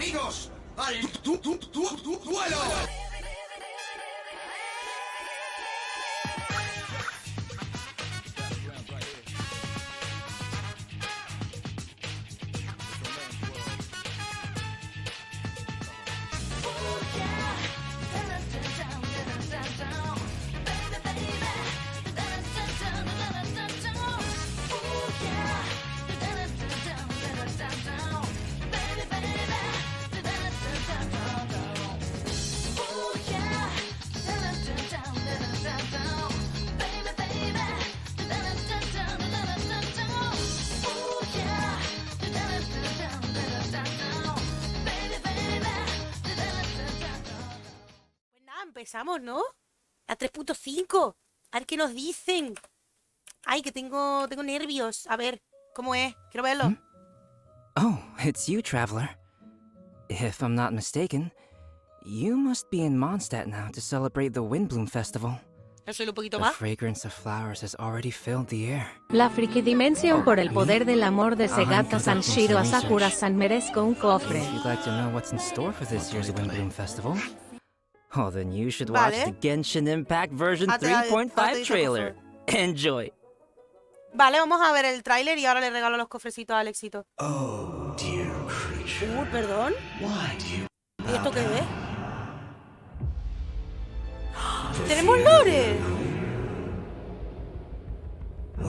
Bienvenidos al duelo. Empezamos, ¿no? A 3.5. A ver qué nos dicen. Ay, que tengo nervios. A ver, ¿cómo es? Quiero verlo. Oh, it's you, traveler. If I'm not mistaken, you must be in Mondstadt now to celebrate the Windbloom Festival. Eso y un poquito The más. fragrance of flowers has already filled the air. La frikidimensión por el poder del amor de Segata San Shiro a Sakura-san merezco un cofre. If you'd like to know what's in store for this year's Windbloom Festival, oh, then you should watch the Genshin Impact version 3.5 trailer. Enjoy. Vale, vamos a ver el tráiler y ahora le regalo los cofrecitos a Alexito. Oh, dear creature. Perdón. Why do you ¿Y esto qué es? ¡Tenemos lore!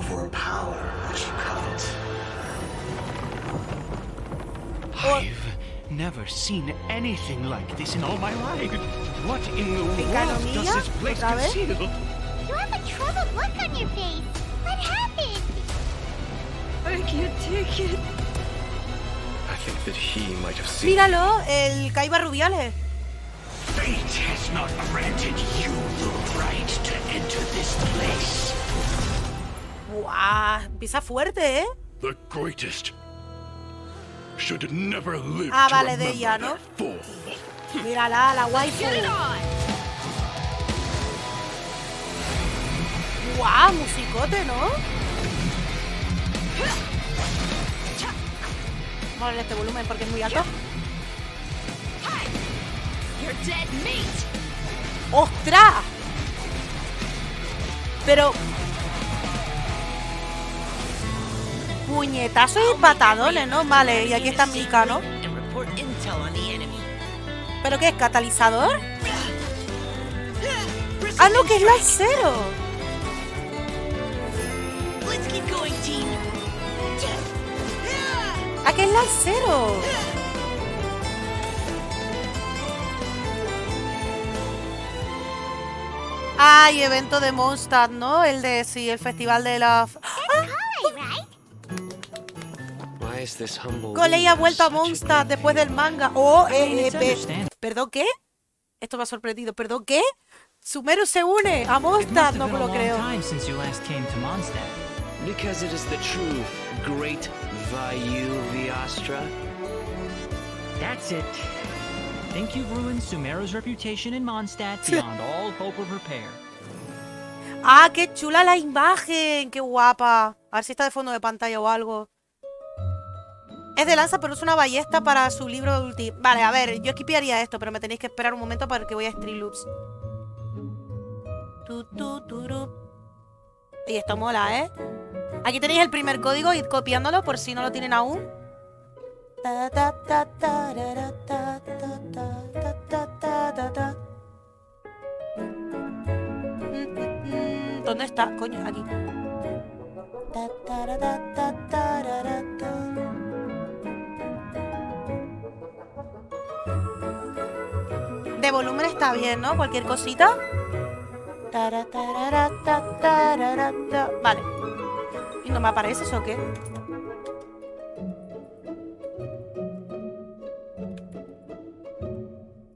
for power which you covet? I've never seen anything like this in all my life. What in the world does this place conceal? You have a troubled look on your face. What happened? I can't take it. I think that he might have seen. Míralo, el Kaiba Rubiales. Fate has not granted you the right to enter this place. Buah, empieza fuerte, ¿eh? The greatest should never live Ah, to vale, de remember ella, ¿no? their fall. Mírala, la waifu. Guau, musicote, ¿no? Vamos a darle este volumen porque es muy alto. ¡Ostras! Pero... puñetazos y patadones, ¿no? Vale, y aquí está Mika, ¿no? ¿Pero qué es? ¿Catalizador? ¡Ah, no! ¡Que es lancero! ¡Ah, que es lancero! Ay, evento de Mondstadt, ¿no? El de, sí, el festival de la... Colei ha vuelto a Mondstadt después del manga. Oh, ¿perdón qué? Esto me ha sorprendido. ¿Perdón qué? Sumeru se une a Mondstadt, no me lo creo. Because it is the true great Vayu Viastra. That's it. Think you've ruined Sumeru's reputation in Mondstadt beyond all hope of repair. Ah, qué chula la imagen, qué guapa. A ver si está de fondo de pantalla o algo. Es de lanza, pero es una ballesta para su libro de ulti. Vale, a ver, yo esquipearía esto, pero me tenéis que esperar un momento para que voy a Street Loops. Y esto mola, ¿eh? Aquí tenéis el primer código, id copiándolo por si no lo tienen aún. ¿Dónde está? Coño, aquí. De volumen está bien, ¿no? Cualquier cosita. Vale. ¿Y no me aparece eso o qué?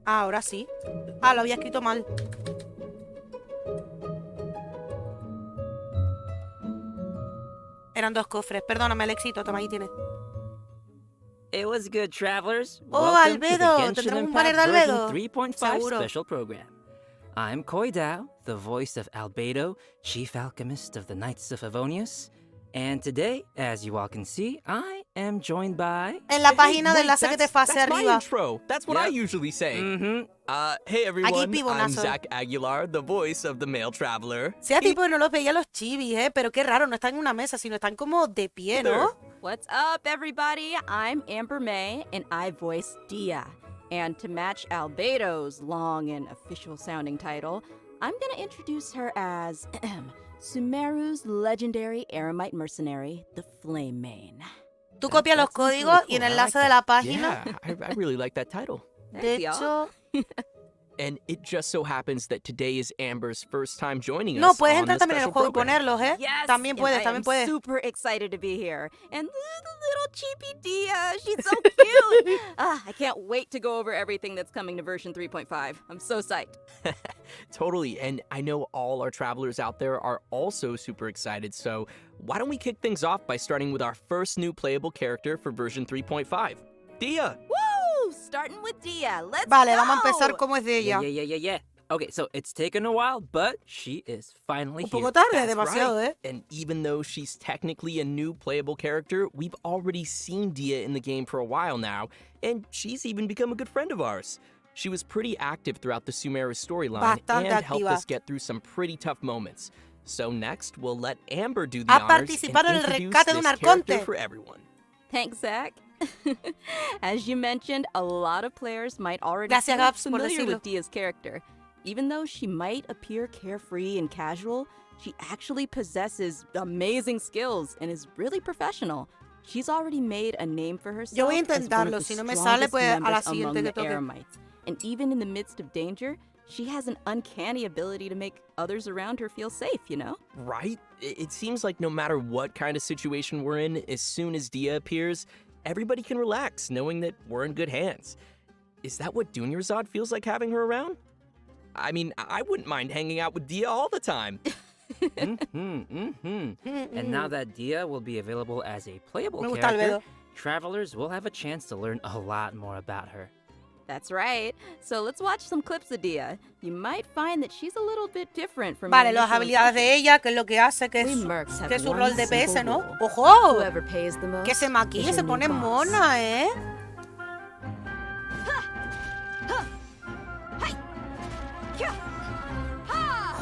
Ah, ahora sí. Ah, lo había escrito mal. Eran dos cofres. Perdóname, Alexito. Toma, ahí tienes. It was good, travelers. Oh, Welcome Albedo. to the Genshin Tendremos un Impact banner de version Albedo. 3.5 Seguro. special program. I'm Koidao, the voice of Albedo, chief alchemist of the Knights of Favonius. And today, as you all can see, I am joined by... En la página de enlace que te pase that's my arriba. intro. That's what I usually say. Hey everyone, I'm Zach Aguilar, the voice of the male traveler. Sea tipo no los veía los chivis, pero qué raro, no están en una mesa, sino están como de pie, ¿no? What's up, everybody? I'm Amber May, and I voice Dia. And to match Albedo's long and official-sounding title, I'm gonna introduce her as Sumeru's legendary Eremite mercenary, the Flame Mane. Tú copias los códigos y en el enlace de la página. Yeah, I really like that title. De hecho... And it just so happens that today is Amber's first time joining us. No, puedes on entrar the también en el special juego y program. ponerlos, ¿eh? Yes, También puedes, también puedes. I'm super excited to be here. And the little cheapy Dia, she's so cute. I can't wait to go over everything that's coming to version 3.5. I'm so psyched. Totally, and I know all our travelers out there are also super excited, so why don't we kick things off by starting with our first new playable character for version 3.5, Dia. Woo! Starting with Dia. Let's Vale, go! vamos a empezar como es de ella. Yeah. Okay, so it's taken a while, but she is finally Un here. poco tarde, That's demasiado, right. ¿eh? And even though she's technically a new playable character, we've already seen Dia in the game for a while now, and she's even become a good friend of ours. She was pretty active throughout the Sumeru storyline Bastante and helped activa. us get through some pretty tough moments. So next, we'll let Amber do the Ha honors and participado en el introduce rescate de un this character Arconte. for everyone. Thanks, Zach. As you mentioned, a lot of players might already Gracias, be Gabs, por familiar decirlo. with Dia's character. Even though she might appear carefree and casual, she actually possesses amazing skills and is really professional. She's already made a name for herself Yo voy a as one intentarlo, of the si no me sale, strongest pues a la members siguiente among que the toque. Eremites. And even in the midst of danger, she has an uncanny ability to make others around her feel safe, you know? Right? It seems like no matter what kind of situation we're in, as soon as Dia appears, everybody can relax knowing that we're in good hands. Is that what Dunyarzad feels like having her around? I mean, I wouldn't mind hanging out with Dia all the time. And now that Dia will be available as a playable Me gusta character, Albedo. travelers will have a chance to learn a lot more about her. That's right. So let's watch some clips of Dia. You might find that she's a little bit different from Vale, your las initial habilidades de ella, que es lo que hace, que We es, mercs have que es su one rol de simple PS, ¿no? rule. ¡Ojo! Whoever pays the most Que se is maquille, your se new pone boss. mona, ¿eh?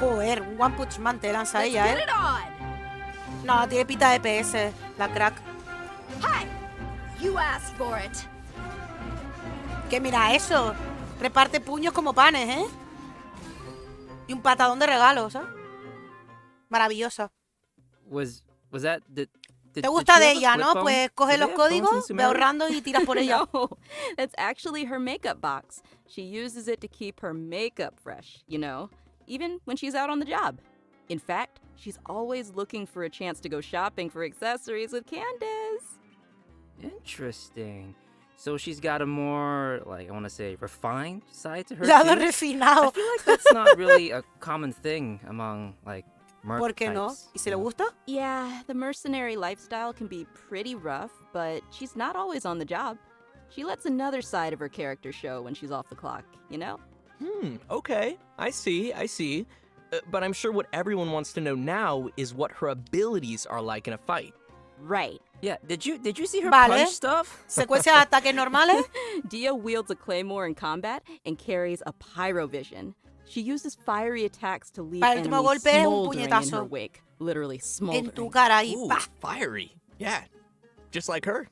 Joder, un One Punch Man te lanza Let's ella, get ¿eh? it on. No, tiene pita de PS, la crack. Hi! You asked for it. Que mira eso, reparte puños como panes, ¿eh? Y un patadón de regalos, ¿eh? Maravillosa. Was that ¿Te gusta de ella, no? Pues coge los códigos, ve ahorrando y tiras por ella. No, that's actually her makeup box. She uses it to keep her makeup fresh, you know, even when she's out on the job. In fact, she's always looking for a chance to go shopping for accessories with Candace. Interesting. So she's got a more, like, I want to say, refined side to her. Lado too? refinado. I feel like that's not really a common thing among, like, merc ¿Por qué no? types, ¿Y si le you know? gusta? Yeah, the mercenary lifestyle can be pretty rough, but she's not always on the job. She lets another side of her character show when she's off the clock, you know? Okay. I see. But I'm sure what everyone wants to know now is what her abilities are like in a fight. Right. Yeah, did you see her Vale. punch stuff? Secuencia de ataques normales. Dia wields a claymore in combat and carries a pyrovision. She uses fiery attacks to leave Para el último enemies golpe es un smoldering in her puñetazo. wake. Literally smoldering. En tu cara ahí, Ooh, pa. fiery. Yeah, just like her.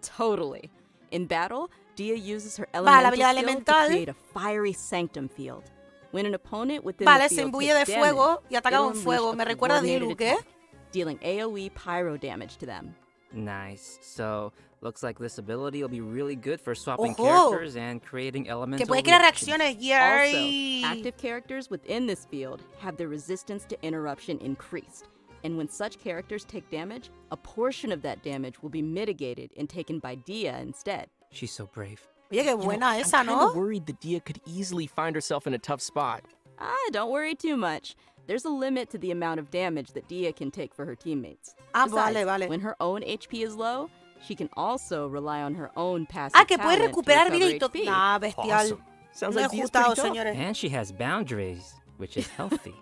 Totally. In battle, Dia uses her la elemental habilidad skill elemental. to create a fiery sanctum field. When an opponent within Vale, the se field imbuye de takes fuego damage, y ataca it'll con fuego. unleash Me a recuerda a coordinated Dilu, ¿qué? attack, dealing AoE pyro damage to them. Nice. So, looks like this ability will be really good for swapping Ojo. characters and creating elemental Que puede crear reactions. reacciones. Also, Yay. active characters within this field have their resistance to interruption increased. And when such characters take damage, a portion of that damage will be mitigated and taken by Dia instead. She's so brave. Oye, qué buena esa, I'm ¿no? kind of worried that Dia could easily find herself in a tough spot. Don't worry too much. There's a limit to the amount of damage that Dia can take for her teammates. Ah, Besides, vale. when her own HP is low, she can also rely on her own passive Que puede talent to recuperar vida y recover todo. HP. Nah, bestial. Awesome. Sounds No like he Dia's gustado, pretty tough. señores. And she has boundaries, which is healthy.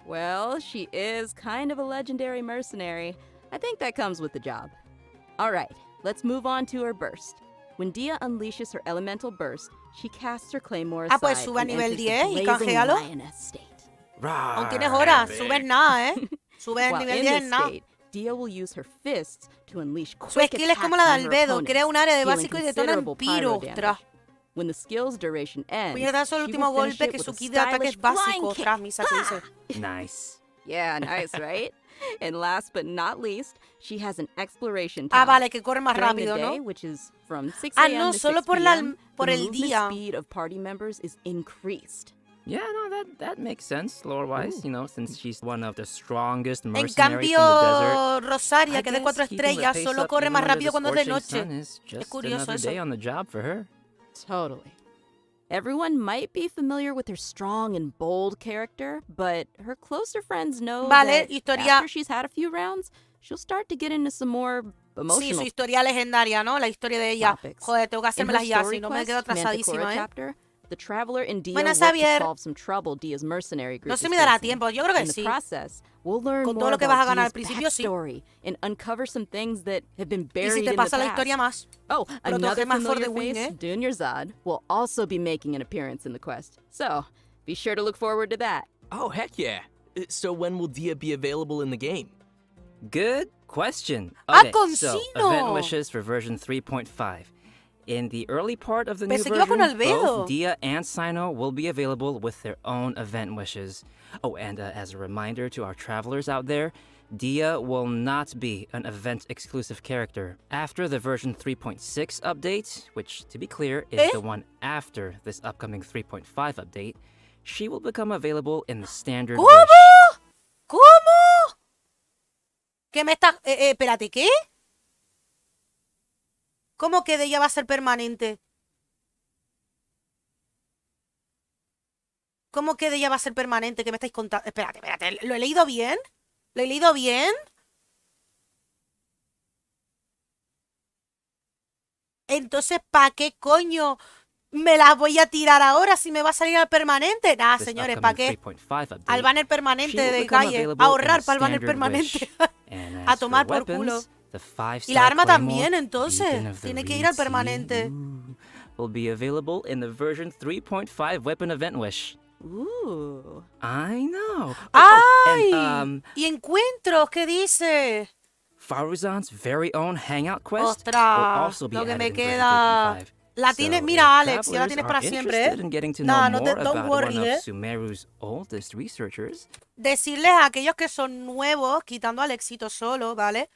Well, she is kind of a legendary mercenary. I think that comes with the job. All right, let's move on to her burst. When Dia unleashes her elemental burst, she casts her claymore aside pues sube a and nivel enters 10 the y blazing canjealo. lioness state. Aún tienes horas, subes nada, Subes el While nivel in 10 this en nada. state, Dia will use her fists to unleash Su quick skill es como la de Albedo, crea un área de básico y detona en piro. Ostras. When the skill's duration ends, Voy a dar solo el she último will finish golpe it que with su a kit de ataque es stylish flying básico. kick. Ostras, Misa, ¿qué dice? Nice. Yeah, nice, right? And last but not least, she has an exploration Ah, talent. vale, que corre más During the rápido, day, ¿no? which is from 6 Ah, a.m. no, to solo 6 por p.m., el the movement día. speed of party members is increased. Yeah, no, that makes sense, lore-wise, you know, since she's one of the strongest En mercenaries from the desert. cambio, Rosaria, que es de I 4 guess keeping the estrellas, pace solo up corre even más under rápido the cuando es de scorching noche. sun is Es just curioso another eso. day on the job for her. Totally. Everyone might be familiar with her strong and bold character, but her closer friends know Vale, that historia. after she's had a few rounds, she'll start to get into some more Sí, emotional su historia legendaria, ¿no? La historia de ella. topics. Joder, tengo que In her hacérmelas ya, story si no me quedo quest, Manticora atrasadísima, chapter, the traveler and Dia Buenas, work to Xavier. solve some trouble Dia's mercenary group No sé is si me dará facing. tiempo, yo creo que In the sí. process, we'll learn Con todo more lo que vas a about ganar al Dia's principio, sí. backstory and uncover some things that have been Y buried si te in pasa the la past. historia más. Oh, another más for familiar the win, face, Junior Zod, will also be making an appearance in the quest. So, be sure to look forward to that. Oh, heck yeah. So when will Dia be available in the game? Good question. Ah, Okay, con so Sino. event wishes for version 3.5. In the early part of the new Pensé que iba con version, Albedo. both Dia and Sino will be available with their own event wishes. Oh, and as a reminder to our travelers out there, Dia will not be an event-exclusive character. After the version 3.6 update, which, to be clear, is the one after this upcoming 3.5 update, she will become available in the standard ¿Cómo? wish. ¿Cómo? ¿Qué me está...? Espérate, ¿qué? ¿Cómo que de ella va a ser permanente? ¿Cómo que de ella va a ser permanente? ¿Qué me estáis contando? Espérate, ¿lo he leído bien? ¿Lo he leído bien? Entonces, ¿para qué coño me las voy a tirar ahora si me va a salir al permanente? Nah, This señores, upcoming ¿para qué? 3.5 update, Al banner permanente she will de become calle. available Ahorrar in para el banner standard permanente. wish. And A as tomar for por culo. weapons, the 5-star Y la arma claymore, también, Beacon entonces. of the Tiene que ir Reed al Sea, permanente. will be available in the version 3.5 weapon event wish. Ooh. I know. ¡Ay! And, Y encuentros, ¿qué dice? Faruzan's very own hangout quest will Ostras, also be lo que added me in version queda. 3.5. La So tienes, if mira, Alex, ya la travelers tienes are para siempre, interested in getting to know No, more don't about worry, one of Sumeru's oldest researchers, Decirles a aquellos que son nuevos, quitando al éxito solo, ¿vale?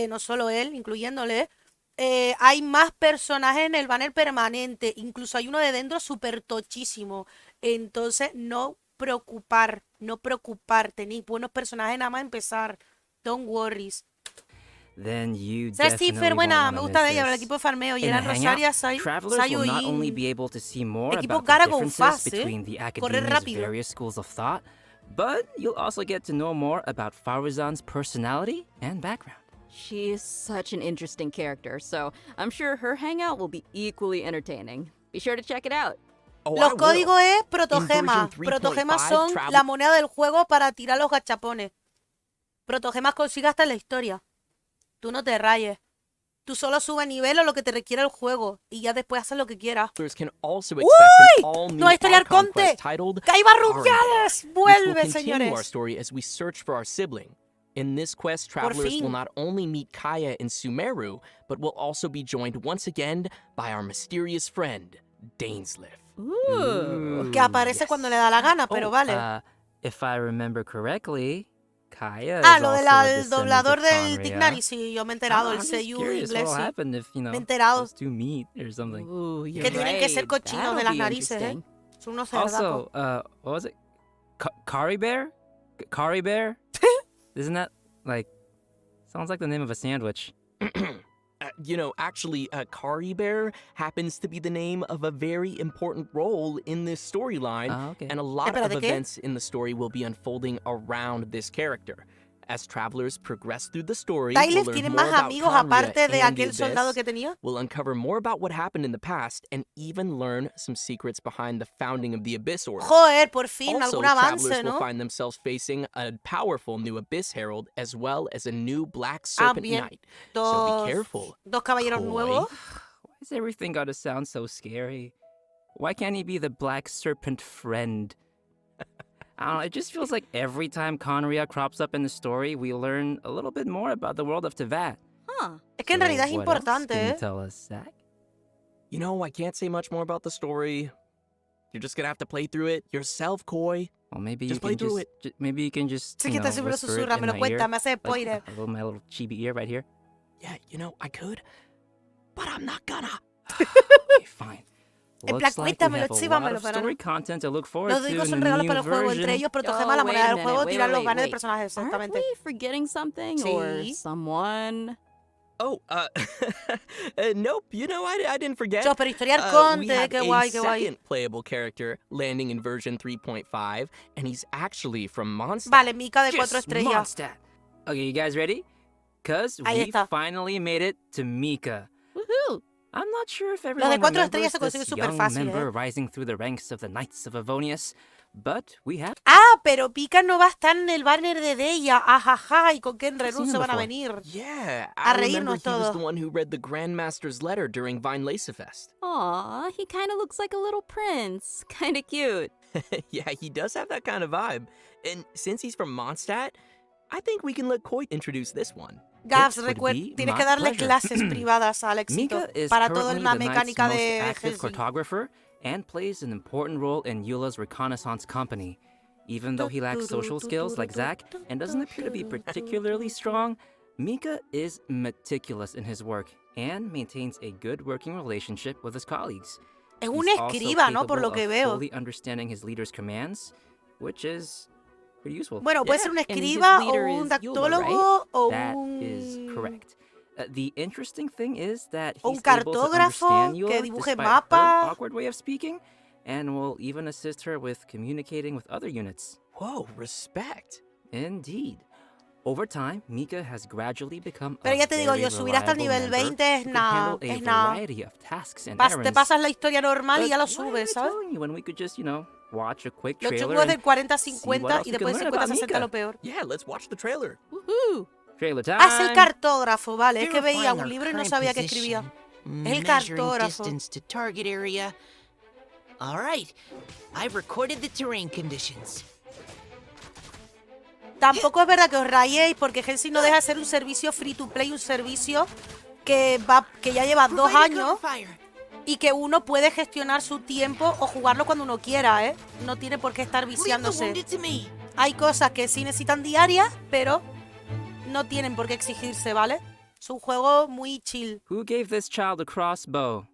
No solo él, incluyéndole. Hay más personajes en el banner permanente. Incluso hay uno de dentro súper tochísimo. Entonces, no preocupar. Tenéis buenos personajes nada más empezar. Don't worry. then you Cecifer, definitely buena, won't me want gusta to de ella, el miss this. equipo de farmeo. Y In the eran Rosaria, hangout, travelers will not only be able to see more Equipo about the Gara con differences fast, between the Correr academia's rápido. various schools of thought, but you'll also get to know more about Faruzan's personality and background. She is such an interesting character, so I'm sure her hangout will be equally entertaining. Be sure to check it out. Oh, Los I will. códigos es In protogemas. version 3.5, Protogemas son travel- la moneda del juego para tirar los gachapones. Protogemas consigue hasta en la historia. Tú no te rayes. Tú solo sube nivel o lo que te requiere el juego. Y ya después haces lo que quieras. Travelers can also expect an all-new ¡Nueva historia Arconte Arconte! quest titled ¡Caiba Arconte, Rubiales! which will ¡Vuelve, continue our señores! story as we search for our sibling. In this quest, Por travelers will fin. not only meet Kaya and Sumeru, but will also be joined once again by our mysterious friend, Dainsliff. Ooh. Que aparece cuando le da la gana, pero vale. If I remember correctly, Kaya is Lo also del a descendant doblador of del Conria. Tignari, sí, yo me he enterado. El I'm just seiyuu curious inglés, what'll sí. happen if, you know, Me he enterado. those two meet or something. Ooh, you're Que tienen que ser right. cochinos de That'll las be narices, interesting. Son unos cerdacos. Also, what was it? Kari Bear? Kari Bear? Isn't that, like, sounds like the name of a sandwich. You know, actually, Kari Bear happens to be the name of a very important role in this storyline, Ah, okay. and a lot of Espérate, ¿qué? events in the story will be unfolding around this character. As travelers progress through the story, Tyler we'll learn tiene more más about amigos Conria aparte de and the aquel soldado Abyss. que tenía. We'll uncover more about what happened in the past and even learn some secrets behind the founding of the Abyss Order. Joder, por fin, Also, algún avance, travelers will ¿no? find themselves facing a powerful new Abyss Herald as well as a new Black Serpent bien. Knight. So be careful. Dos caballeros Koi. nuevos. Why is everything gotta sound so scary? Why can't he be the Black Serpent friend? I don't know, it just feels like every time Conria crops up in the story, we learn a little bit more about the world of Teyvat. Huh. Es que en realidad es what else importante, can you ¿eh? tell us, Zach? You know, I can't say much more about the story. You're just gonna have to play through it yourself, Koi. Well, maybe Just you play can through maybe you can just, Sí you que know, está siempre whisper it susurra, in me lo my cuenta, ear, me hace spoiler. like my little chibi ear right here. Yeah, you know, I could, but I'm not gonna. Okay, fine. En Looks plan, like we cuéntamelo, have a lot chíbamelo, of pero no. story content to look forward Los to digo in son the regalos new para el juego, entre version. ellos proteger Oh, más la wait moneda a del minute, juego, wait, tirar los wait, banners del wait. personaje, Aren't exactamente. we forgetting something or Sí. someone? Oh, nope. You know, I didn't forget. Yo, pero Historia We Arconte, have qué a guay, qué guay. second playable character landing in version 3.5, and he's actually from Mondstadt. Vale, Mika de 4 Yes, estrellas. Mondstadt. Okay, you guys ready? Cause Ahí we está. finally made it to Mika. Woohoo! I'm not sure if Los everyone de 4 remembers estrellas se consigue this súper young fácil, member ¿eh? rising through the ranks of the Knights of Avonius, but we have Ah, pero Pika no va a estar en el banner de Deya. Ajaja, y con Ken seen Renun him se van a before. venir. Yeah, A I remember reírnos he was todos. the one who read the Grandmaster's letter during Vine Lacefest. Aw, he kind of looks like a little prince. Kind of cute. Yeah, he does have that kind of vibe. And since he's from Mondstadt, I think we can let Koi introduce this one. Gabs, It would be tienes my que darle pleasure. clases privadas a Alexito Mika is para toda currently una the Knight's mecánica most de active Genshin. cartographer and plays an important role in Eula's reconnaissance company. Even though he lacks social skills like Zack and doesn't appear to be particularly strong, Mika is meticulous in his work and maintains a good working relationship with his colleagues. Es un He's also escriba, ¿no? Por capable lo que of veo. fully understanding his leader's commands, which is pretty useful. Bueno, puede ser un and his escriba o leader un is Eula, dactólogo o That un... is correct. The interesting thing is that Un he's able to cartógrafo understand que Eula dibuje despite mapa. her awkward way of speaking, and will even assist her with communicating with other units. Whoa, respect. Indeed. Over time, Mika has gradually become Pero a ya te digo very yo, subir hasta el reliable nivel member 20 es who can nada, handle a es nada. variety of tasks and Te errands. pasas la historia normal y But ya lo why am I subes, ¿sabes? telling you when we could just, you know, watch a quick Los trailer chungos del and see what 40-50 else y we can después learn 50-60 about Mika. lo peor. Yeah, let's watch the trailer. Woohoo! Trailer time. Ah, es el cartógrafo, vale. Es que veía Verifying un our libro y no current sabía que position, escribía. Es el measuring cartógrafo. distance to target area. All right, I've recorded the terrain conditions. Tampoco es verdad que os rayéis porque Genshin no deja de ser un servicio free to play, un servicio que ya lleva 2 Provide a años cover fire. y que uno puede gestionar su tiempo o jugarlo cuando uno quiera, ¿eh? No tiene por qué estar Leave the viciándose. wounded to me. Hay cosas que sí necesitan diarias, pero no tienen por qué exigirse, ¿vale? Es un juego muy chill. Who gave this child a crossbow?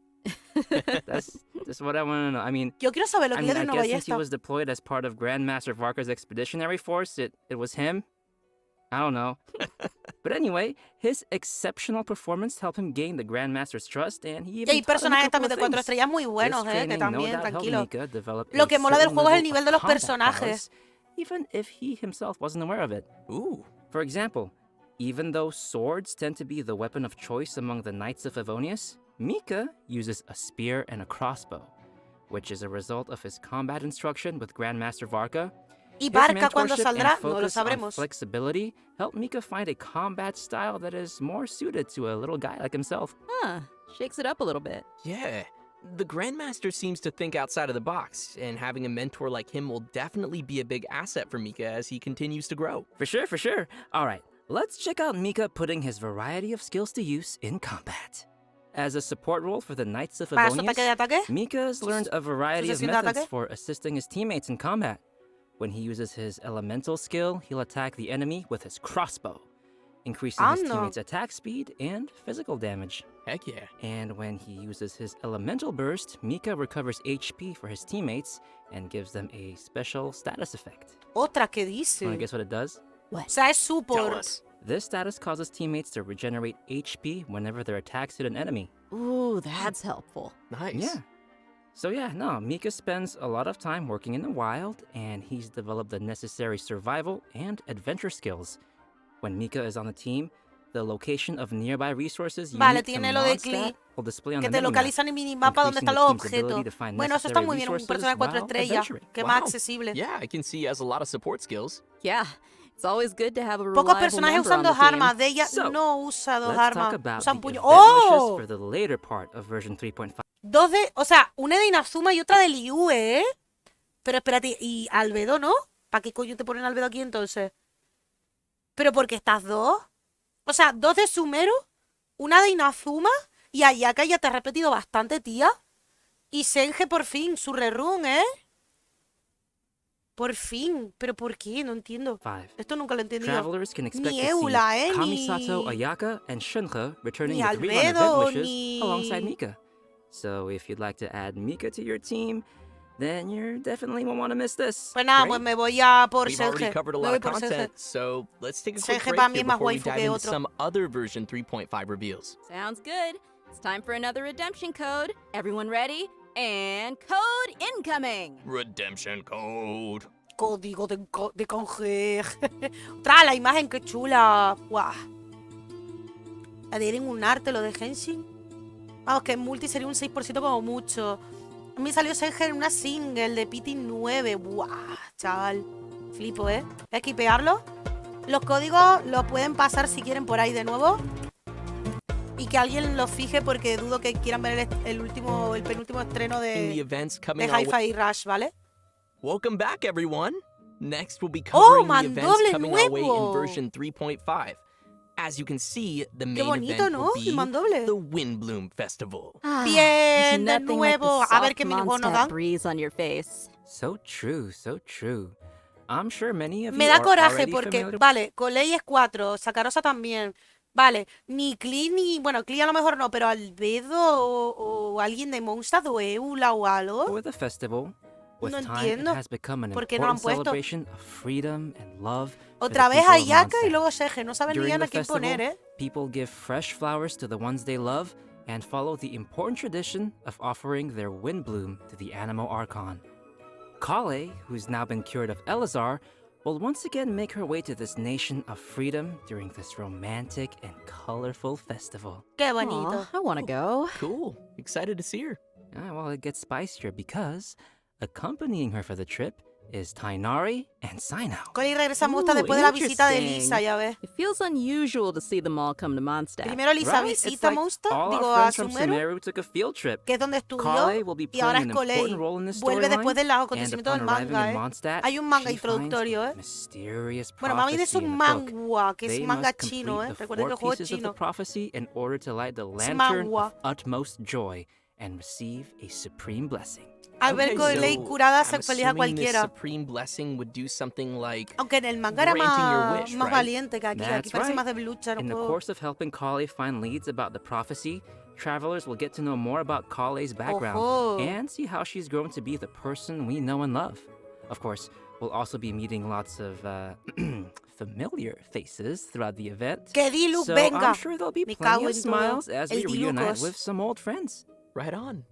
That's what I want to know. I mean, Yo quiero saber lo que I le mean, de I una guess since he ballesta. was deployed as part of Grandmaster Varka's expeditionary force, it was him? I don't know. But anyway, his exceptional performance helped him gain the Grandmaster's trust, and he Y even hay taught him a personajes couple también of de 4 things. estrellas muy buenos, This que training, también, no doubt, helped tranquilo. Mika develop Lo a que mola del certain juego es el level nivel of de los combat personajes. prowess, even if he himself wasn't aware of it. Ooh. For example, even though swords tend to be the weapon of choice among the Knights of Avonius, Mika uses a spear and a crossbow, which is a result of his combat instruction with Grandmaster Varka. Y His Barca cuando mentorship saldrá, and no lo focus on sabremos. flexibility helped Mika find a combat style that is more suited to a little guy like himself. Huh. Shakes it up a little bit. Yeah. The Grandmaster seems to think outside of the box, and having a mentor like him will definitely be a big asset for Mika as he continues to grow. For sure, for sure. All right, let's check out Mika putting his variety of skills to use in combat. As a support role for the Knights of Para su ataque de Avonius, ataque. Mika's learned a variety of sesión de methods ataque. for assisting his teammates in combat. When he uses his elemental skill, he'll attack the enemy with his crossbow, increasing his Anda. teammates' attack speed and physical damage. Heck yeah. And when he uses his elemental burst, Mika recovers HP for his teammates and gives them a special status effect. Otra que dice. Wanna guess what it does? O sea, es support. This status causes teammates to regenerate HP whenever their attacks hit an enemy. Ooh, that's helpful. Nice. Yeah. So yeah, no, Mika spends a lot of time working in the wild, and he's developed the necessary survival and adventure skills. When Mika is on the team, the location of nearby resources Vale, unique to tiene lo de Mondstadt will display on que the te minimap, localizan en minimapa donde están increasing the los team's ability objetos. to find Bueno, eso está necessary muy bien, un resources personaje 4 while estrellas, adventuring. que es Wow. más accesible. Yeah, I can see he has a lot of support skills. Yeah, it's always good to have a Pocos reliable personajes member usan on the dos team. armas, de ella So, no usa dos Let's talk armas, about usa the un puño. event wishes ¡Oh! for the later part of version 3.5. Dos de, o sea, una de Inazuma y otra de Liu, ¿eh? Pero espérate, ¿y Albedo no? ¿Para qué coño te ponen Albedo aquí entonces? ¿Pero por qué estas dos? O sea, dos de Sumeru, una de Inazuma y Ayaka ya te ha repetido bastante, tía. Y Senje por fin, su rerun, ¿eh? Por fin. ¿Pero por qué? No entiendo. Esto nunca lo he entendido. Travelers can expect Ni to Eula, see ¿eh? Kamisato, Ni... Ayaka, and Shunha returning Ni with rerun Albedo, event wishes ni- alongside Mika. So if you'd like to add Mika to your team, then you definitely won't want to miss this. Pues nada, Great. pues me voy a por We've already Senje. covered a Me lot voy of por Senje. content, so let's take a quick Senje break para mí here es más before we waifu dive que into otro. some other version 3.5 reveals. Sounds good. It's time for another redemption code. Everyone ready? And code incoming. Redemption code. Código de canje. Otra, la imagen, qué chula. Guau. Adhieren un arte, lo de Genshin. Vamos, que en multi sería un 6% como mucho. A mí salió Senje en una single de Pity 9. Buah, chaval. Flipo, ¿eh? Esquipearlo. Los códigos los pueden pasar si quieren por ahí de nuevo. Y que alguien los fije porque dudo que quieran ver el penúltimo estreno In the de events coming our way. Hi-Fi Rush, ¿vale? Welcome back, everyone. Next, we'll be covering the events mandoble coming our way in nuevo. version 3.5. As you can see, the main bonito, event ¿no? will El be mandoble. the Windbloom Festival. Bien, de Nothing like the nuevo. A ver soft qué minijuegos nos Mondstadt dan. breeze on your face. So true, so true. I'm sure many of Me you da are coraje already porque, familiar. vale, Colei es 4, Sacarosa también. Vale, ni Klee ni... Bueno, Klee a lo mejor no, pero Albedo o alguien de Mondstadt o Eula o algo. For the festival, with No time, entiendo it has become an por qué no lo han important puesto. celebration of freedom and love for the Otra vez people of Ayaka y Mondstadt. luego Senje. No saben ni During a the quién festival, poner, ¿eh? people give fresh flowers to the ones they love and follow the important tradition of offering their Windbloom to the Animo Archon. Kale, who's now been cured of Elazar, will once again make her way to this nation of freedom during this romantic and colorful festival. Qué bonito. Aw, I want to go. Cool. Excited to see her. Well, it gets spicier because accompanying her for the trip is Tainari and Saino. Colei regresa a Mondstadt después de la visita de interesting. Lisa, ya ves. It feels unusual to see them all come to Mondstadt. Primero Lisa Right? It's visita a like Mondstadt, all digo our a friends from Sumeru, Sumeru took a field trip. que es donde estudió, Kale will be y ahora playing es an important Colei. role in this Vuelve storyline, después del and acontecimiento del upon arriving manga, in ¿eh? Mondstadt, Hay un manga she finds introductorio, a ¿eh? mysterious Bueno, mami de prophecy su in the book. manga, que es They manga must chino, complete ¿eh? the Recuerden que el 4 juego es pieces of the chino. prophecy in order to light the Es lantern manga. of utmost joy and receive a supreme blessing. Al ver Colei curada se I'm feliz a assuming this cualquiera. supreme blessing would do something like Aunque en el manga era granting your más, wish, más right? valiente que aquí. Aquí That's parece right. más de lucha. No In the puedo... course of helping Kale find leads about the prophecy, travelers will get to know more about Kale's background Ojo. and see how she's grown to be the person we know and love. Of course, we'll also be meeting lots of familiar faces throughout the event. Que Diluc So venga. I'm sure there'll be Me plenty cago of en smiles todo. as El we reunite Dilucos. with some old friends. right on.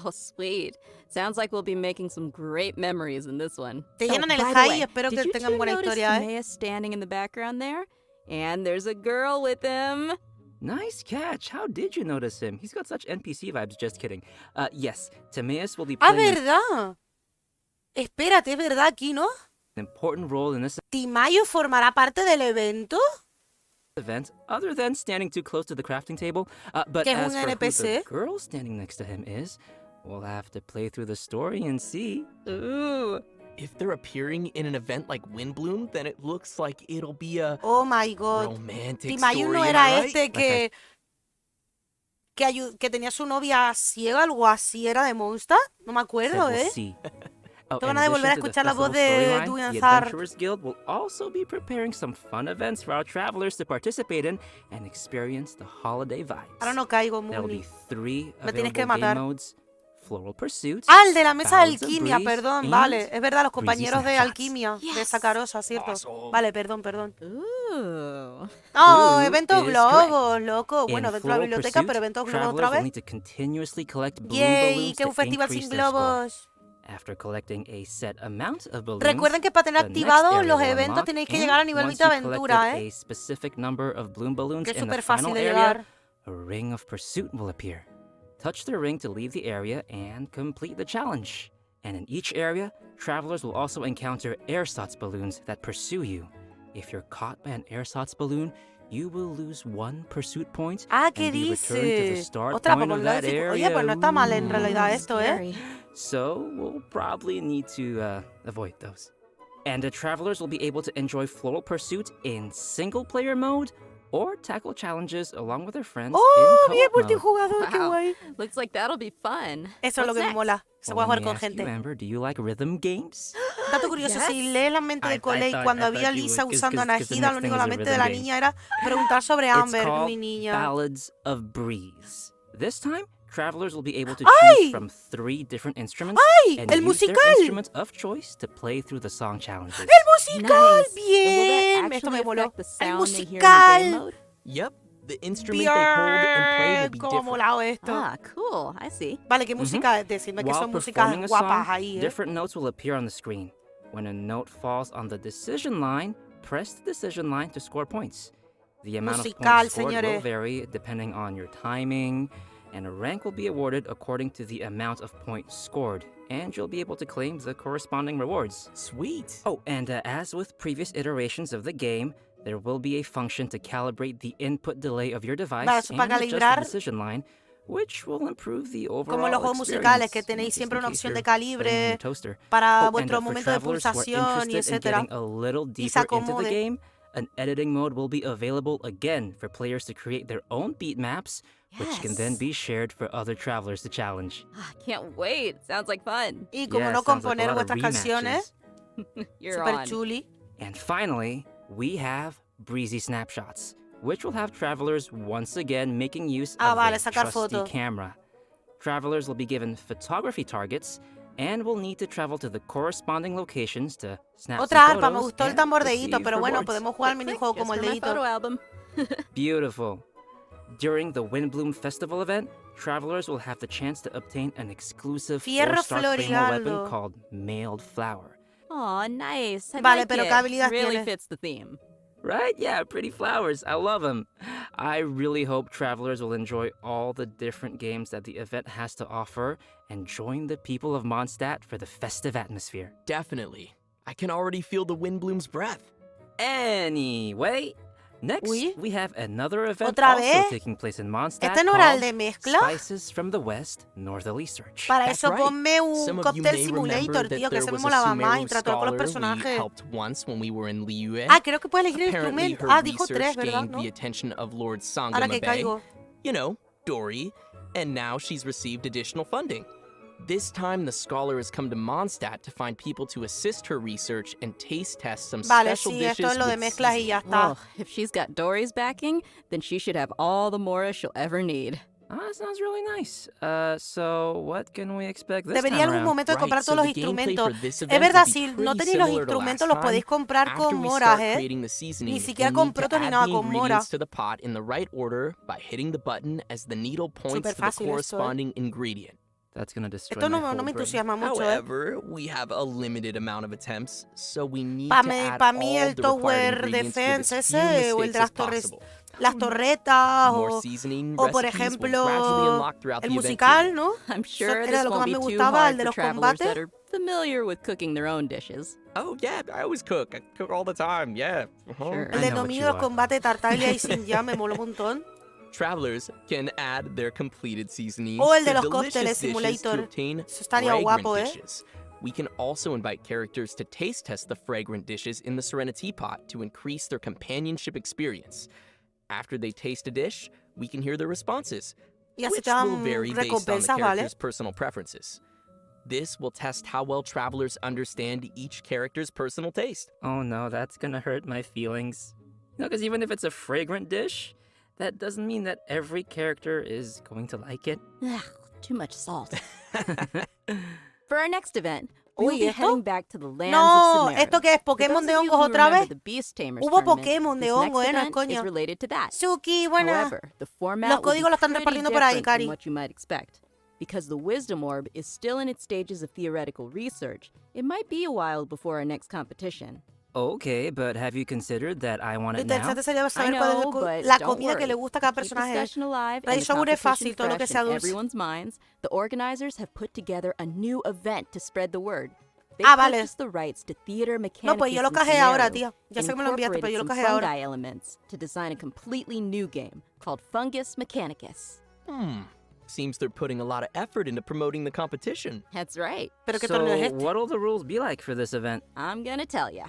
Oh, sweet. Sounds like we'll be making some great memories in this one. Te llenan el by the high way, y espero did que you tengan two buena notice historia, ¿eh? Timaeus standing in the background there? And there's a girl with him. Nice catch. How did you notice him? He's got such NPC vibes. Just kidding. Yes, Timaeus will be Ah, playing ¿verdad? Espérate, es verdad aquí, ¿no? an important role in this ¿Timaeus formará parte del evento? event, other than standing too close to the crafting table. But Que es as un for who the NPC. girl standing next to him is, we'll have to play through the story and see. Ooh. If they're appearing in an event like Windbloom, then it looks like it'll be a Oh my god. romantic Timaeus story, no am era I right? este que tenía su novia ciega, algo así, era de Mondstadt. No me Said acuerdo, we'll ¿eh? see. Oh, Te in van a volver a addition to the escuchar la voz festival de storyline, Duyan the Zar. Adventurers Guild will also be preparing some fun events for our travelers to participate in and experience the holiday vibes. Ahora no caigo, There will Muni. be 3 Me tienes que available game matar. modes: Floral Pursuit, Ah, el de la mesa de Ballads of alquimia, Breeze, perdón, and vale. Es verdad, los Breezy compañeros de Snapshots. alquimia de Yes. Sacarosa, ¿cierto? Awesome. Vale, perdón. Ooh. Oh, Blue eventos is globos, loco. In Bueno, dentro de la Floral biblioteca, Pursuit, pero eventos globos travelers otra will vez. need to continuously collect bloom Yay, balloons que to un festival increase sin their score. globos. After collecting a set amount of balloons, Recuerden que para tener the next activados area los will eventos unlock, tenéis que and llegar a nivel once Vita you've Aventura, collected a specific number of bloom balloons que es in the súper fácil final de area, llegar. a ring of pursuit will appear. Touch the ring to leave the area and complete the challenge. And in each area, travelers will also encounter ersatz balloons that pursue you. If you're caught by an ersatz balloon, you will lose 1 pursuit point Ah, and ¿qué be returned to the dice? start Ostras, point pues of lo that dificu- area. Oye, pues no está mal en realidad esto, ¿eh? So we'll probably need to avoid those. And the travelers will be able to enjoy floral pursuit in single-player mode or tackle challenges along with their friends ¡Oh, in bien co-op mode. multijugador! ¡Qué guay! Looks like that'll be fun. Eso es lo que me mola. Se puede Well, jugar let me con ask you, gente. Amber, do you like rhythm games? Dato curioso, si lees la mente de Coley cuando había Lisa usando a Nahida, lo único en la mente de la niña era preguntar sobre Amber, It's called mi niña. Ballads of Breeze. This time, travelers will be able to ¡Ay! choose from 3 different instruments ¡Ay! and ¡El use their musical! instrument of choice to play through the song challenges. ¡El musical! Nice. ¡Bien! And will that Esto me actually moló. affect the ¡El sound they hear in the game musical! mode? Yep, the instrument they hold and play will Bien, be cómo different. molado esto. Ah, cool. I see. Vale, qué música es, decirme que While son músicas performing a guapas song, ahí, ¿eh? different notes will appear on the screen. When a note falls on the decision line, press the decision line to score points. The amount Musical, of points scored will señores. vary depending on your timing, and a rank will be awarded according to the amount of points scored, and you'll be able to claim the corresponding rewards. Sweet. Oh, and as with previous iterations of the game, there will be a function to calibrate the input delay of your device Vale, eso and para adjust calibrar. the decision line, which will improve the overall Como los juegos experience, musicales, que tenéis just siempre in una case opción de you're playing on calibre your toaster. para and, vuestro for momento de travelers who are pulsación y interested in etcétera. getting a little Y se deeper into the acomode. game, an editing mode will be available again for players to create their own beat maps, which can then Yes. be shared for other travelers to challenge. Ah, can't wait. Sounds like fun. Y como Yeah, no sounds like a componer lot of vuestras canciones, You're super on. chuli. And finally, we have breezy snapshots, which will have travelers once again making use Ah, of vale, their sacar trusty foto. camera. Travelers will be given photography targets and will need to travel to the corresponding locations to snap Otra some arpa, me photos gustó el and tambordeíto, receive pero bueno, rewards. podemos jugar al Click, click, minijuego just como el for my dedito. photo album. Beautiful. During the Windbloom Festival event, travelers will have the chance to obtain an exclusive Fierro 4-star claymore weapon Florialdo. called Mailed Flower. Aw, nice. I Vale, like pero it. ¿qué habilidad Really tiene? fits the theme. Right? Yeah, pretty flowers. I love them. I really hope travelers will enjoy all the different games that the event has to offer and join the people of Mondstadt for the festive atmosphere. Definitely. I can already feel the Windbloom's breath. Anyway, next Uy. we have another event ¿Otra also vez? taking place in Mondstadt ¿Este no era el called de mezcla? Spices from the West Northerly Search. Para That's eso right. ponme un Some of you Cocktail may remember Simulator, that tío, que there se me was a molaba más, Sumeru interactuar con los scholar we personajes. helped once when we were in Liyue. Ah, creo que puedes elegir el Apparently, instrumento. her Ah, dijo research 3, ¿verdad? gained ¿No? the attention of Lord Ahora que Sangamabe, caigo. you know, Dory, and now she's received additional funding. This time, the scholar has come to Mondstadt to find people to assist her research and taste test some Vale, special sí, dishes esto es lo de with mezclas y ya está. Oh, if she's got Dory's backing, then she should have all the Mora she'll ever need. Ah, that sounds really nice. So what can we expect this Debería time algún around? momento de comprar Right, so todos los the gameplay instrumentos. for this Es event verdad, will be si no pretty tenéis los similar to instrumentos, last los podéis time. comprar After con we moras, start ¿eh? creating the seasoning, Ni siquiera we'll con need to protos ni add nada, the con mora. ingredients to the pot in the right order by hitting the button as the needle points Súper to the fácil esto, ¿eh? corresponding ingredient. That's gonna destroy Esto my no, whole no me brain. entusiasma mucho, ¿eh? However, we have a limited amount of attempts, so we need Para to add mí all el the required Tower ingredients with Defense as few ese o el mistakes de las as torres, possible. las torretas More o seasoning por recipes will gradually ejemplo unlock throughout el the event musical, period. ¿no? I'm Eso sure era this lo que won't más be me too gustaba, el hard de for los travelers combates. that are familiar with cooking their own dishes. Oh yeah, I always cook. I cook all the time. Yeah. Sure. El de dominio de los combates Tartaglia y sin ya me moló un montón. Travelers can add their completed seasonings O el de to los delicious cócteles dishes simulator. to obtain Eso estaría fragrant guapo, ¿eh? dishes. We can also invite characters to taste test the fragrant dishes in the Serenity Pot to increase their companionship experience. After they taste a dish, we can hear their responses, Y así which te will dan vary based on the recompensas, ¿vale? character's personal preferences. This will test how well travelers understand each character's personal taste. Oh no, that's gonna hurt my feelings. You know, because even if it's a fragrant dish, that doesn't mean that every character is going to like it. Ugh, too much salt. For our next event, we'll Uy, be ¿esto? heading back to the lands No, of Sumeru. ¿esto qué es? For ¿Pokémon those de of you hongos who otra remember vez? the Beast Tamers Hubo tournament, Pokémon de this hongo, next no es event coña. is related to that. Suki, buena. However, the format Los will be códigos los están pretty repartiendo por ahí, different from Cari. what you might expect. Because the Wisdom Orb is still in its stages of theoretical research, it might be a while before our next competition. Okay, but have you considered that I want Lo it now? interesante sería saber I cuál know, es but la don't comida que le worry. gusta a cada To keep personaje. discussion alive Para and que the seguro es competition fácil todo lo que fresh sea in dulce. everyone's minds, the organizers have put together a new event to spread the word. They Vale. purchased the rights to theater mechanicus No, pues yo lo in cajé ahora, Sumeru tía. Ya sé and que me lo enviaste, pero yo lo incorporated cajé some ahora. fungi elements to design a completely new game called Fungus Mechanicus. Seems they're putting a lot of effort into promoting the competition. That's right. Pero qué So, torneo es este? what'll the rules be like for this event? I'm gonna tell ya.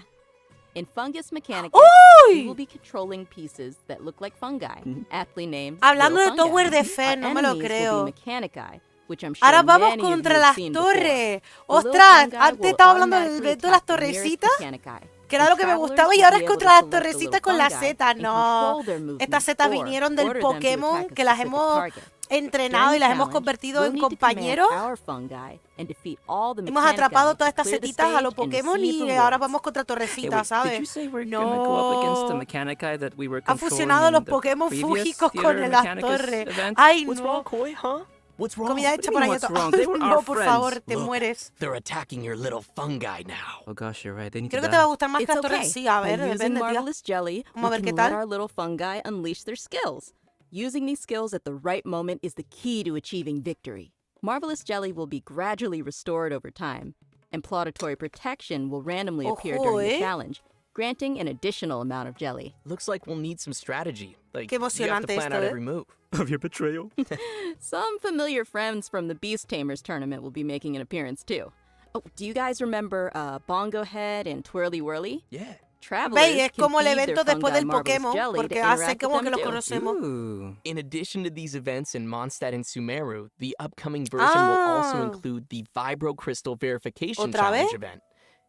In Fungus Mechanicus, ¡Uy! you will be controlling pieces that look like fungi, aptly named Hablando little de Tower fungi. de Fe, Our no me lo enemies creo. will be Mechanici, which I'm sure Ahora vamos many of you contra have las seen before. torres. The little Ostras, fungi antes will estaba hablando del automatically evento de las attack the nearest torrecitas, Mechanici, que era and lo que me travelers gustaba, y will ahora be es able contra to las select the torrecitas little con las fungi setas. and No, control their movement, estas setas or vinieron del order them to Pokémon, attack a que las specific hemos target. entrenado y During las the hemos challenge, convertido we'll en need to command compañeros. our fungi and defeat all the Hemos Mechanici atrapado to todas estas clear the setitas a los stage and Pokémon receive y the ahora rewards. vamos contra Hey, torrecitas, wait, ¿sabes? did you say we're gonna go up against the No. Mechanici that we were Han controlling fusionado in los the Pokémon previous fúgicos con Theater las Mechanicus torres. event? Ay, What's no. wrong, Koi, huh? What's wrong? Comida What hecha do you por mean, ahí. what's wrong? They were No, our por friends. favor, te Look, mueres. They're attacking your little fungi now. Oh gosh, you're right. They need Creo to que te va a die. gustar más que It's las torres. okay. Sí, a ver, By using depende, tía. Marvelous Jelly, Vamos a we ver can qué let tal. our little fungi unleash their skills. Using these skills at the right moment is the key to achieving victory. Marvelous Jelly will be gradually restored over time, and Plauditory Protection will randomly appear Ojo, during the ¿eh? challenge, granting an additional amount of jelly. Looks like we'll need some strategy. Like, Qué you have to emocionante plan esto, out ¿eh? every move. Of your betrayal. Some familiar friends from the Beast Tamers tournament will be making an appearance too. Oh, do you guys remember Bongo Head and Twirly Whirly? Yeah. Travelers Veis, es can como el feed their evento después fungi del Marvelous Pokémon, Jelly to porque hace interact como with que them los too. conocemos. Ooh. In addition to these events in Mondstadt and Sumeru, the upcoming version will also Ah. include the Vibro Crystal Verification ¿Otra Challenge vez? event.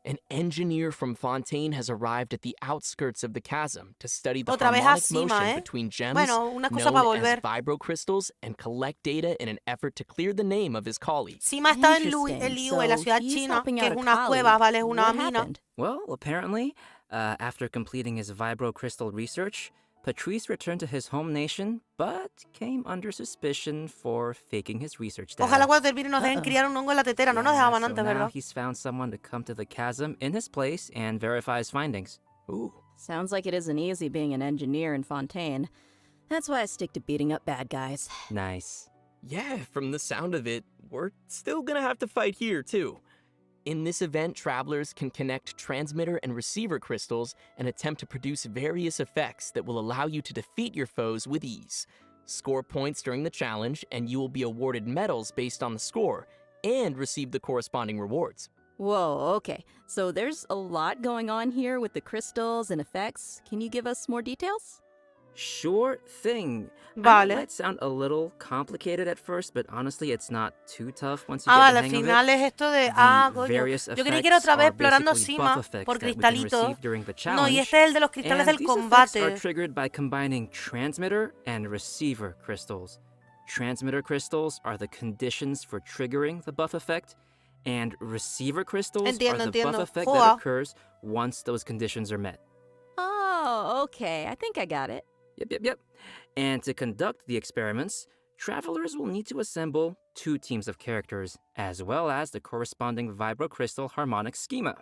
An engineer from Fontaine has arrived at the outskirts of the chasm to study the Otra vez harmonic a Cima, motion ¿eh? between gems Bueno, una cosa known pa' volver. as vibro crystals and collect data in an effort to clear the name of his colleague. Sima está en Interesting. Liu, en la So ciudad he's china, helping que out es a una colleague. cueva, ¿vale? Es una What mina. happened? Well, apparently, after completing his vibro crystal research, Patrice returned to his home nation, but came under suspicion for faking his research data. Ojalá cuando termine nos dejen criar un hongo en la tetera. No nos Yeah, dejaban so antes, now ¿verdad? he's found someone to come to the chasm in his place and verify his findings. Ooh. Sounds like it isn't easy being an engineer in Fontaine. That's why I stick to beating up bad guys. Nice. Yeah, from the sound of it, we're still gonna have to fight here, too. In this event, travelers can connect transmitter and receiver crystals and attempt to produce various effects that will allow you to defeat your foes with ease. Score points during the challenge, and you will be awarded medals based on the score, and receive the corresponding rewards. Whoa, okay. So there's a lot going on here with the crystals and effects. Can you give us more details? Sure thing. I know Vale. it might sound a little complicated at first, but honestly, it's not too tough once you Ah, get vale, the al hang final of it. es esto de... The Ah, coño. various Yo creí que era otra effects vez are explorando basically Cima buff effects por that we can cristalitos. receive during the No, y challenge, este es el de los cristales and del these effects are combate. triggered by combining transmitter and receiver crystals. Transmitter crystals are the conditions for triggering the buff effect, and receiver crystals Entiendo, are the buff entiendo. effect Joa. that occurs once those conditions are met. Oh, okay. I think I got it. Yep. And to conduct the experiments, travelers will need to assemble 2 teams of characters, as well as the corresponding vibrocrystal harmonic schema.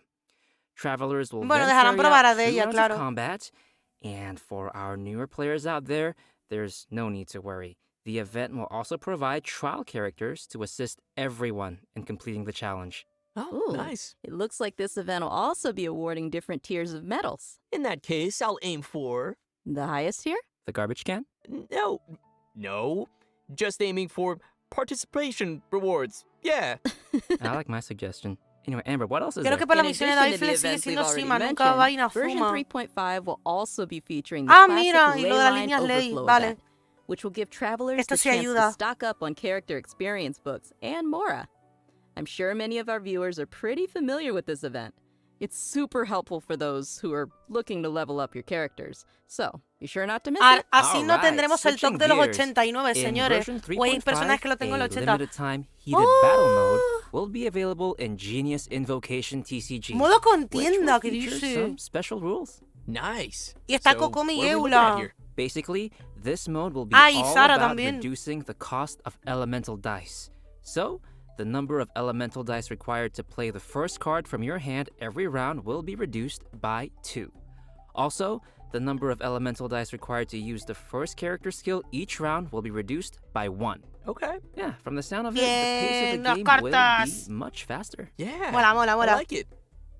Travelers will Bueno, then dejarán carry probar out a de 2 ella, rounds claro. of combat, and for our newer players out there, there's no need to worry. The event will also provide trial characters to assist everyone in completing the challenge. Oh, Ooh. nice. It looks like this event will also be awarding different tiers of medals. In that case, I'll aim for... The highest tier? The garbage can? No. Just aiming for participation rewards. Yeah. I like my suggestion. Anyway, Amber, what else is Creo there? que para In la misión de addition to the Daifle sigue events we've siendo already Cima, nunca mentioned, vaina version fuma. 3.5 will also be featuring the Ah, classic mira, y lo de las ley line líneas ley, overflow vale. event, which will give travelers Esto the sí chance ayuda. to stock up on character experience books and more. I'm sure many of our viewers are pretty familiar with this event. It's super helpful for those who are looking to level up your characters. So, be sure not to miss it. Así no Alright, tendremos el switching top de los gears. 89, In señores. version O hay personajes que lo 3.5, tengo en los a 80. limited time heated battle mode will be available in Genius Invocation TCG. Modo which will contienda, que feature dice. some special rules. Nice. Y está So, Coco what are we looking Eula. at here? Basically, this mode will be Ah, y all Sara about también. reducing the cost of elemental dice. So, the number of elemental dice required to play the first card from your hand every round will be reduced by 2. Also, the number of elemental dice required to use the first character skill each round will be reduced by 1. Okay. Yeah, from the sound of it, the pace of the game will be much faster. Yeah. Mola. I like it.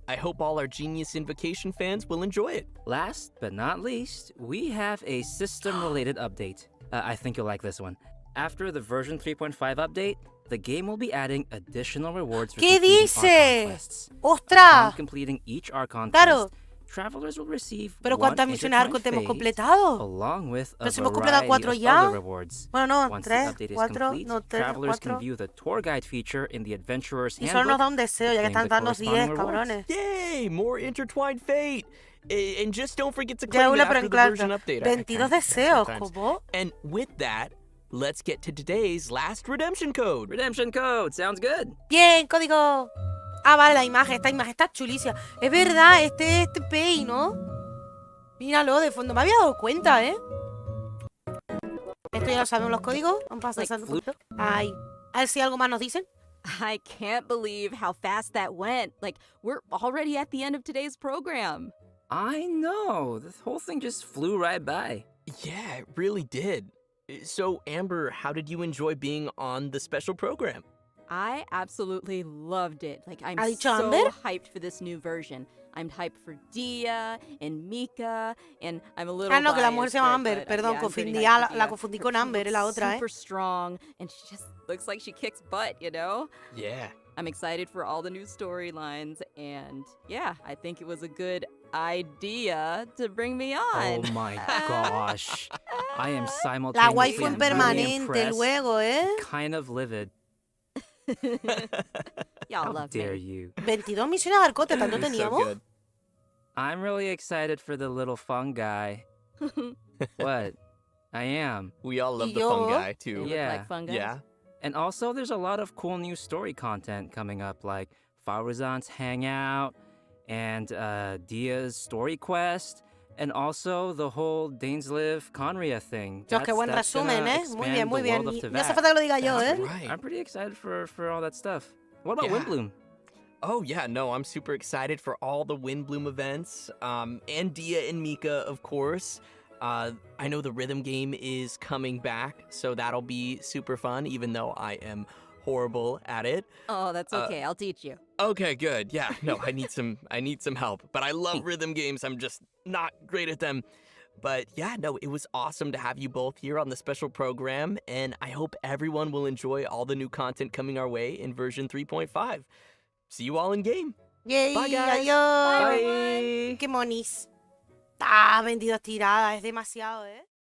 I hope all our Genius Invocation fans will enjoy it. Last but not least, we have a system-related update. I think you'll like this one. After the version 3.5 update, the game will be adding additional rewards for completing Archon quests. ¡Ostras! Upon completing each Archon Claro. quest, travelers will receive Pero one ¿cuántas misiones intertwined Arconte hemos phase, completado? along with a Pero si hemos completado variety 4 of ya. other rewards. Bueno, no, Once 3, the update is 4, complete, no, 3, travelers 4. can view the tour guide feature in the Adventurer's Y solo nos Handbook. da un deseo, ya que claim están the dando corresponding 10, rewards. cabrones. Yay! More intertwined fate. And just don't forget to Ya, claim it Ula, pero after en the claro, version update. 22 deseos, sometimes. ¿cómo? And with that, let's get to today's last redemption code. Redemption code, sounds good. Bien, código. Ah, vale, esta imagen está chulísima. Es verdad, este Pay, ¿no? Míralo de fondo, me había dado cuenta, ¿eh? Esto ya lo sabemos los códigos. Vamos a pasar un poquito. Ay, a ver si algo más nos dicen. I can't believe how fast that went. Like, we're already at the end of today's program. I know, the whole thing just flew right by. Yeah, it really did. So, Amber, how did you enjoy being on the special program? I absolutely loved it. Like, I'm ¿Ha dicho so Amber? hyped for this new version. I'm hyped for Dia and Mika, and I'm a little Ah, no, que la mujer biased, se llama but- Amber. but, Perdón, yeah, I'm pretty confundí, hyped for la Dia. confundí con She Amber, looks la otra, ¿eh? super strong, and she just looks like she kicks butt, you know? Yeah. I'm excited for all the new storylines, and yeah, I think it was a good idea to bring me on. Oh my gosh. I am La simultaneously waifu en really permanente, impressed, luego, ¿eh? kind of livid. Y'all How love dare me. you? 22 misiones de Arconte, ¿tanto It's so teníamos? good. I'm really excited for the little fun guy. What? I am. We all love the Yo. fun guy, They too. look Yeah. like fun guys. Yeah. And also, there's a lot of cool new story content coming up, like Faruzan's Hangout, and Dia's Story Quest, and also the whole Dainslive Conria thing. Dios, qué buen That's gonna resumen, ¿eh? Muy expand bien, muy the bien. world of Y no hace Teyvat. falta que lo diga yo, That's ¿eh? right. I'm pretty excited for all that stuff. What about Yeah. Windbloom? Oh, yeah, no, I'm super excited for all the Windbloom events, and Dia and Mika, of course. I know the rhythm game is coming back, so that'll be super fun, even though I am horrible at it. Oh, that's okay. I'll teach you. Okay, good. Yeah, no, I need some help. But I love rhythm games. I'm just not great at them. But yeah, no, it was awesome to have you both here on the special program, and I hope everyone will enjoy all the new content coming our way in version 3.5. See you all in game. Yay, Bye, guys. adiós. Bye. Qué monis. Ah, 22 tiradas, es demasiado, ¿eh?